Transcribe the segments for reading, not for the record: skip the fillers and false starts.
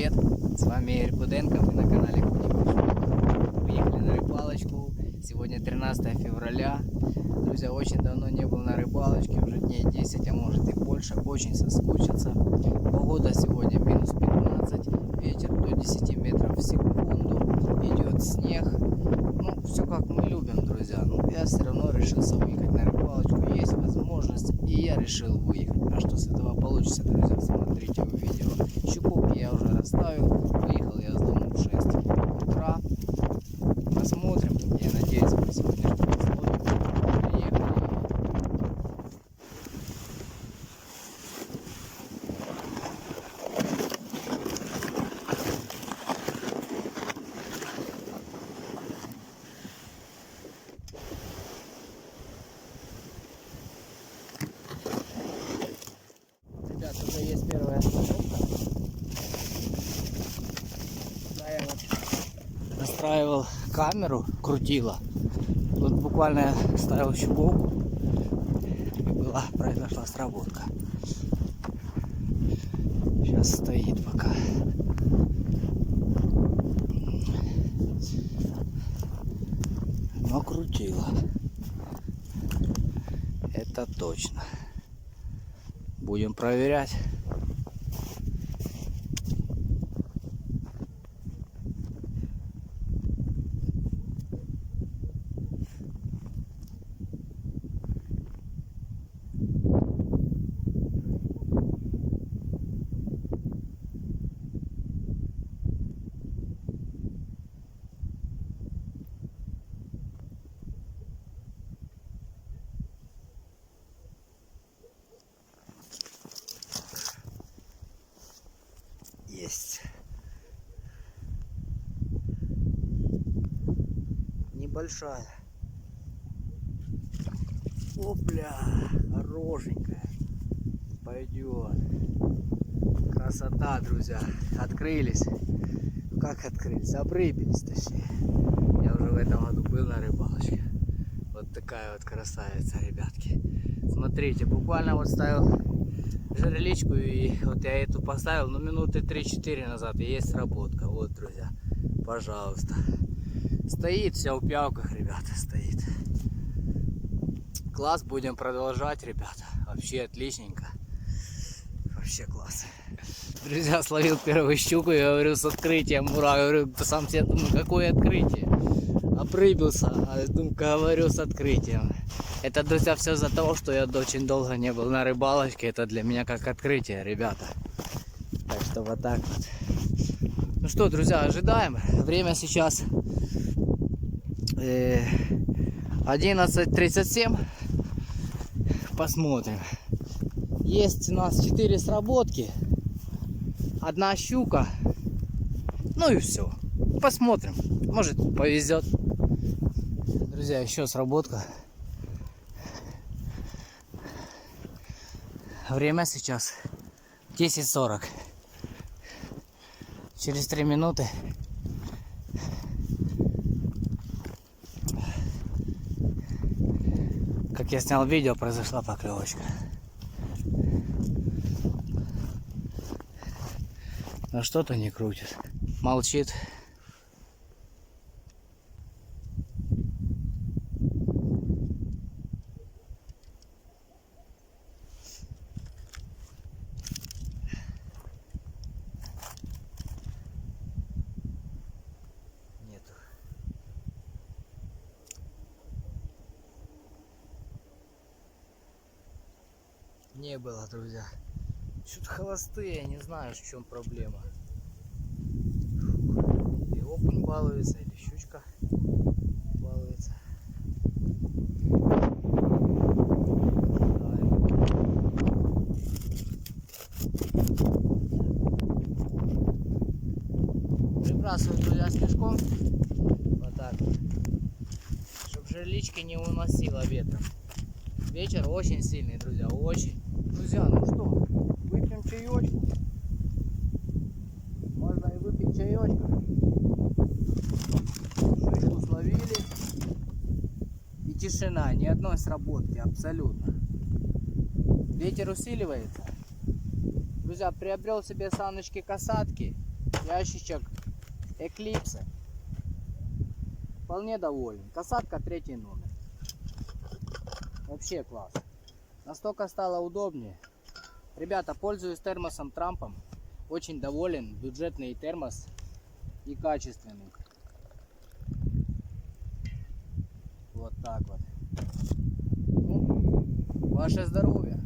привет! С вами Игорь Куденко, вы на канале Куденко. Выехали на рыбалочку. Сегодня 13 февраля. Друзья, очень давно не был на рыбалочке, уже дней 10, а может и больше. Очень соскучился. Погода сегодня минус 15, ветер до 10 метров в секунду. Идет снег. Ну, все как мы любим, друзья. Но я все равно решился выехать на рыбалочку. Есть возможность, и я решил выехать. А что с этого получится, друзья, смотрите в видео. Щуковки я уже расставил. Выехал я с дома в 6 утра. Посмотрим. Я надеюсь, мы сегодня что-то словим. Приехали. Ребят, уже есть первая остановка. Я вот настраивал камеру, крутила. Тут буквально я ставил щуковку и произошла сработка. Сейчас стоит пока. Но крутила. Это точно. Будем проверять. Есть. Небольшая. Опля, хорошенькая. Пойдет. Красота, друзья. Открылись. Как открылись? Обрыбились, точнее. Я уже в этом году был на рыбалочке. Вот такая вот красавица, ребятки. Смотрите, буквально вот ставил жерличку, и вот я эту поставил, ну, минуты 3-4 назад, и есть сработка. Вот, друзья, пожалуйста. Стоит вся в пявках, ребята, стоит. Класс, будем продолжать, ребята. Вообще отличненько. Вообще класс. Друзья, словил первую щуку, я говорю, с открытием, ура. Я говорю, сам себе думаю, какое открытие. Обрыбился, а говорю, с открытием. Это, друзья, все за того, что я очень долго не был на рыбалочке. Это для меня как открытие, ребята. Так что вот так вот. Ну что, друзья, ожидаем. Время сейчас 11:37. Посмотрим. Есть у нас 4 сработки. Одна щука. Ну и все. Посмотрим. Может, повезет. Друзья, еще сработка. Время сейчас 10:40. Через 3 минуты как я снял видео, произошла поклевочка. Но что-то не крутит. Молчит. Нету. Не было, друзья. Что-то холостые, я не знаю, в чем проблема. И окунь балуется, или щучка балуется. Прибрасываю, друзья, снежком. Вот так вот. Чтобы жерлички не уносило ветром. Вечер очень сильный, друзья, очень. Друзья, ну что, выпьем чаечку. Можно и выпить чаечка. Шишку словили. И тишина, ни одной сработки, абсолютно. Ветер усиливается. Друзья, приобрел себе саночки-касатки. Ящичек Эклипса. Вполне доволен. Касатка 3 номер. Вообще класс. Настолько стало удобнее. Ребята, пользуюсь термосом Трампом. Очень доволен. Бюджетный термос и качественный. Вот так вот. Ну, ваше здоровье.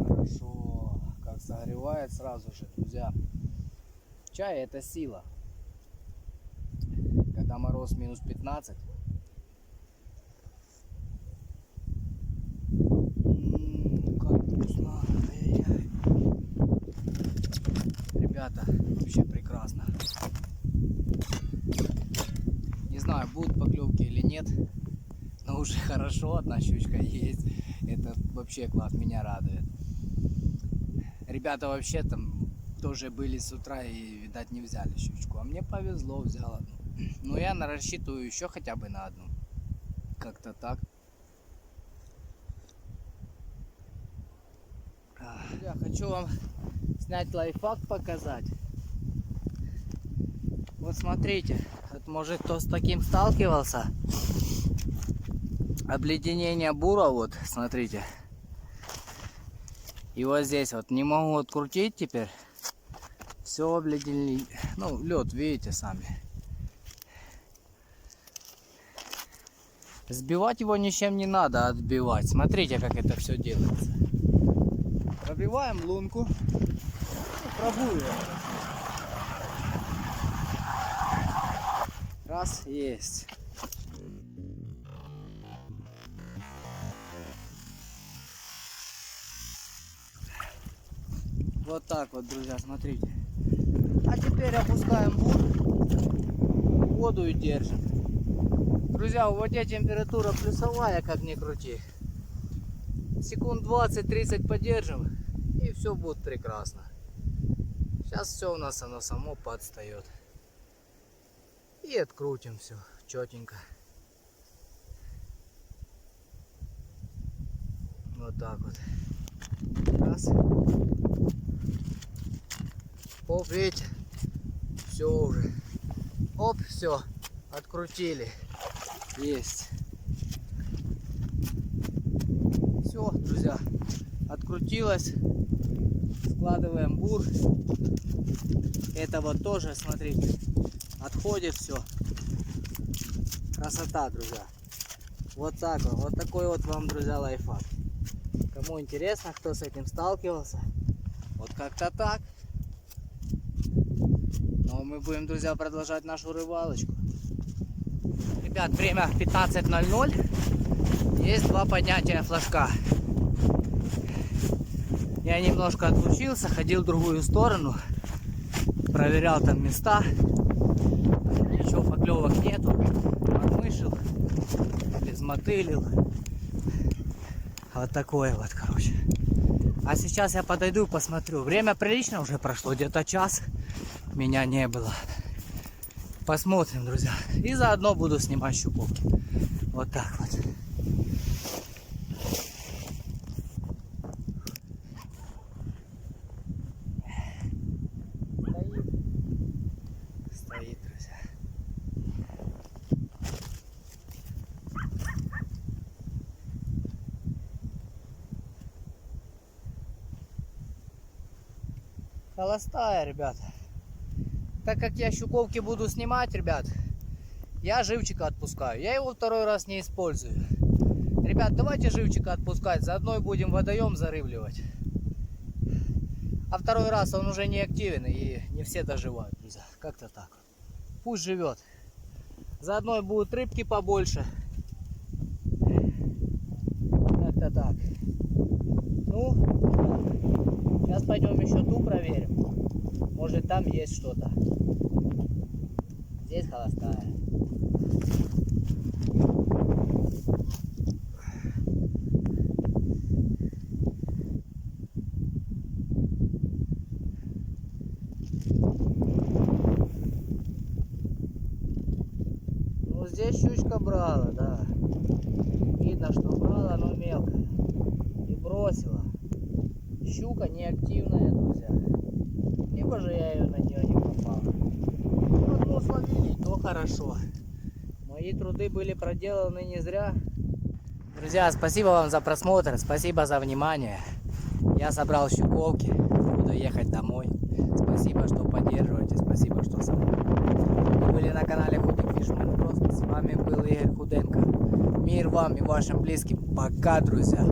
Хорошо. Как согревает сразу же, друзья. Чай — это сила. Когда мороз минус 15. Как вкусно. Ай-яй. Ребята, вообще прекрасно. Не знаю, будут поклевки или нет, но уже хорошо, одна щучка есть. Это вообще класс, меня радует. Ребята вообще там тоже были с утра и, видать, не взяли щучку. А мне повезло, взял одну. Но я рассчитываю еще хотя бы на одну. Как-то так. Я хочу вам снять лайфхак, показать. Вот смотрите, вот может кто с таким сталкивался. Обледенение бура, вот смотрите. И вот здесь вот не могу открутить теперь. Все обледенели. Ну, лед, видите сами. Сбивать его ничем не надо, отбивать. Смотрите, как это все делается. Пробиваем лунку. Пробуем. Раз, есть. Вот так вот, друзья, смотрите. А теперь опускаем бур, воду и держим. Друзья, в воде температура плюсовая, как ни крути. Секунд 20-30 подержим, и все будет прекрасно. Сейчас все у нас оно само подстает. И открутим все четенько. Вот так вот. Раз. Оп, видите? Все уже. Оп, все. Открутили. Есть. Все, друзья. Открутилось. Складываем бур. Это вот тоже, смотрите, отходит все. Красота, друзья. Вот так вот. Вот такой вот вам, друзья, лайфхак. Кому интересно, кто с этим сталкивался, вот как-то так. Но мы будем, друзья, продолжать нашу рыбалочку. Ребят, время 15:00. Есть 2 поднятия флажка. Я немножко отлучился, ходил в другую сторону. Проверял там места. Ничего, поклевок нету. Подмышил, безмотылил. Вот такое вот, короче. А сейчас я подойду и посмотрю. Время прилично уже прошло, где-то час. Меня не было. Посмотрим, друзья. И заодно буду снимать щуковки. Вот так вот. Стоит, друзья. Холостая, ребята. Так как я щуковки буду снимать, ребят, я живчика отпускаю. Я его 2-й раз не использую. Ребят, давайте живчика отпускать. Заодно и будем водоем зарыбливать. А 2-й раз он уже не активен и не все доживают, друзья. Как-то так. Пусть живет. Заодно и будут рыбки побольше. Как-то так. Ну, сейчас пойдем еще ту проверим. Может, там есть что-то. Здесь холостая. Ну, здесь щучка брала, да. Видно, что брала, но мелкая. И бросила. Щука неактивная, друзья. Либо же я ее на нее не попал. Ну, словили, то хорошо. Мои труды были проделаны не зря. Друзья, спасибо вам за просмотр, спасибо за внимание. Я собрал щуковки, буду ехать домой. Спасибо, что поддерживаете, спасибо, что со мной. Вы были на канале Худик Фишман Просто. С вами был Игорь Худенко. Мир вам и вашим близким. Пока, друзья.